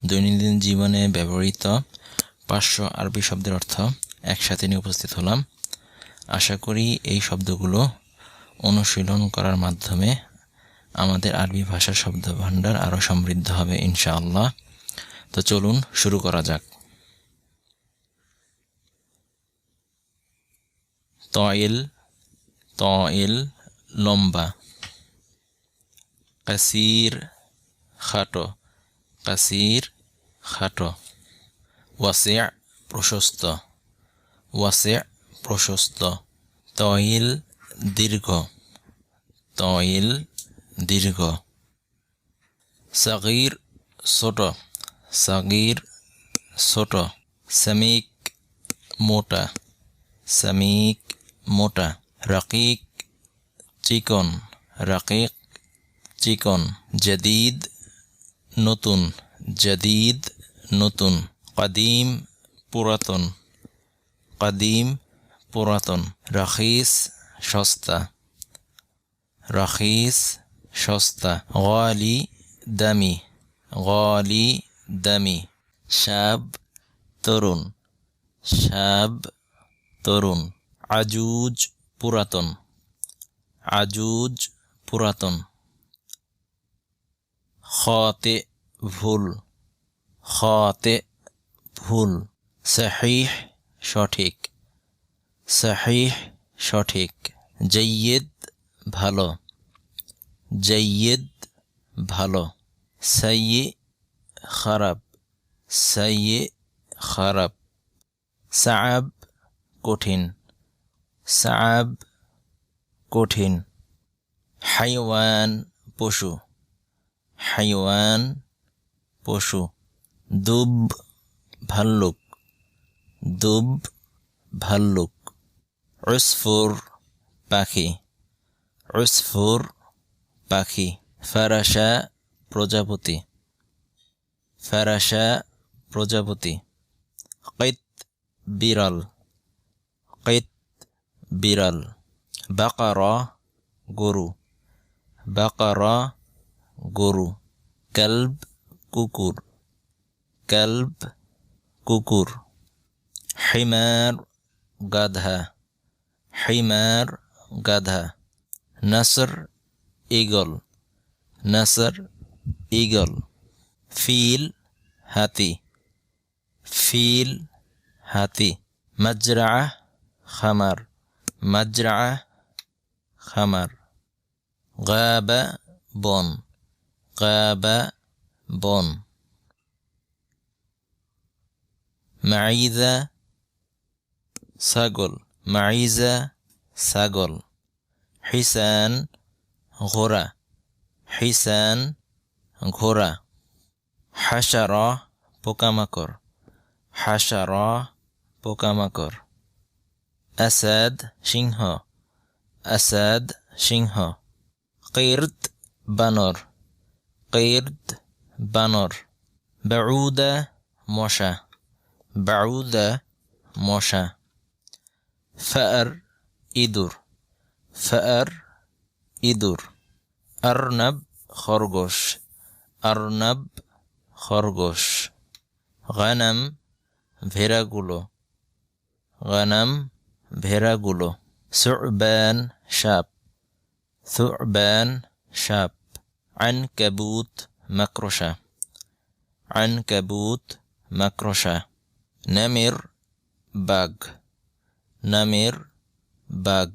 দৈনন্দিন জীবনে ব্যবহৃত 500 আরবি শব্দের অর্থ একসাথে নিয়ে উপস্থিত হলাম। আশা করি এই শব্দগুলো অনুশীলন করার মাধ্যমে আমাদের আরবি ভাষার শব্দভাণ্ডার আরও সমৃদ্ধ হবে ইনশাআল্লাহ। তো চলুন শুরু করা যাক। তয়েল লম্বা। কাসির খাটো, কাসির খাটো। ওয়াসি' প্রশস্ত, ওয়াসি' প্রশস্ত। তয়েল দীর্ঘ, তয়েল দীর্ঘ। সগীর ছোট, সগীর ছোট। সামিক মোটা, সামিক মোটা। রকিক চিকন, রকিক চিকন। জদিদ নতুন, জদিদ নতুন। কদিম পুরাতন, কদিম পুরাতন। রখিস সস্তা, রখিস সস্তা। গালি দামি, গালি দামি। শাব তরুণ, শাব তরুণ। আজুজ পুরাতন, আজুজ পুরাতন। খাতে ভুল, খাতে ভুল। সহিহ সঠিক, সহিহ সঠিক। জয়্যিদ ভালো, জয়্যিদ ভালো। সাইয়্যি খারাপ, সাইয়্যি খারাপ। সাআব কঠিন, সাআব কঠিন। হাইওয়ান পশু, হাইওয়ান পশু। দুব ভাল্লুক, দুব ভাল্লুক। উসফুর পাখি, উসফুর পাখি। ফারাশা প্রজাপতি, ফারাশা প্রজাপতি। কিত বিড়াল, কিত বিড়াল। বাকারা গরু, বাকারা গরু। কলব কুকুর, কলব কুকুর। হিমার গাধা, হিমার গাধা। নসর ঈগল, নসর ঈগল। ফিল হাতি, ফিল হাতি। মাজরা খামার, মাজরা খামার। গাবা বন, গাবা বন। মাইজা ছাগল, মাইজা ছাগল। হিসান ঘোড়া, হিসান ঘোড়া। হাসারা পোকামাকড়, হাসারা পোকামাকড়। আসাদ সিংহ, আসাদ সিংহ। কিরদ বানর, কিরদ বানর। বাউদা মশা, বাউদা মশা। ফার ইঁদুর, ফার ইঁদুর। আরনাব খরগোশ, আরনাব খরগোশ। গানাম ভেড়াগুলো, গানাম ভেড়াগুলো। সুবান সাপ, সুবান সাপ। আনকাবুত মাকড়সা, আনকাবুত মাকড়সা। নামের বাঘ, নামের বাঘ।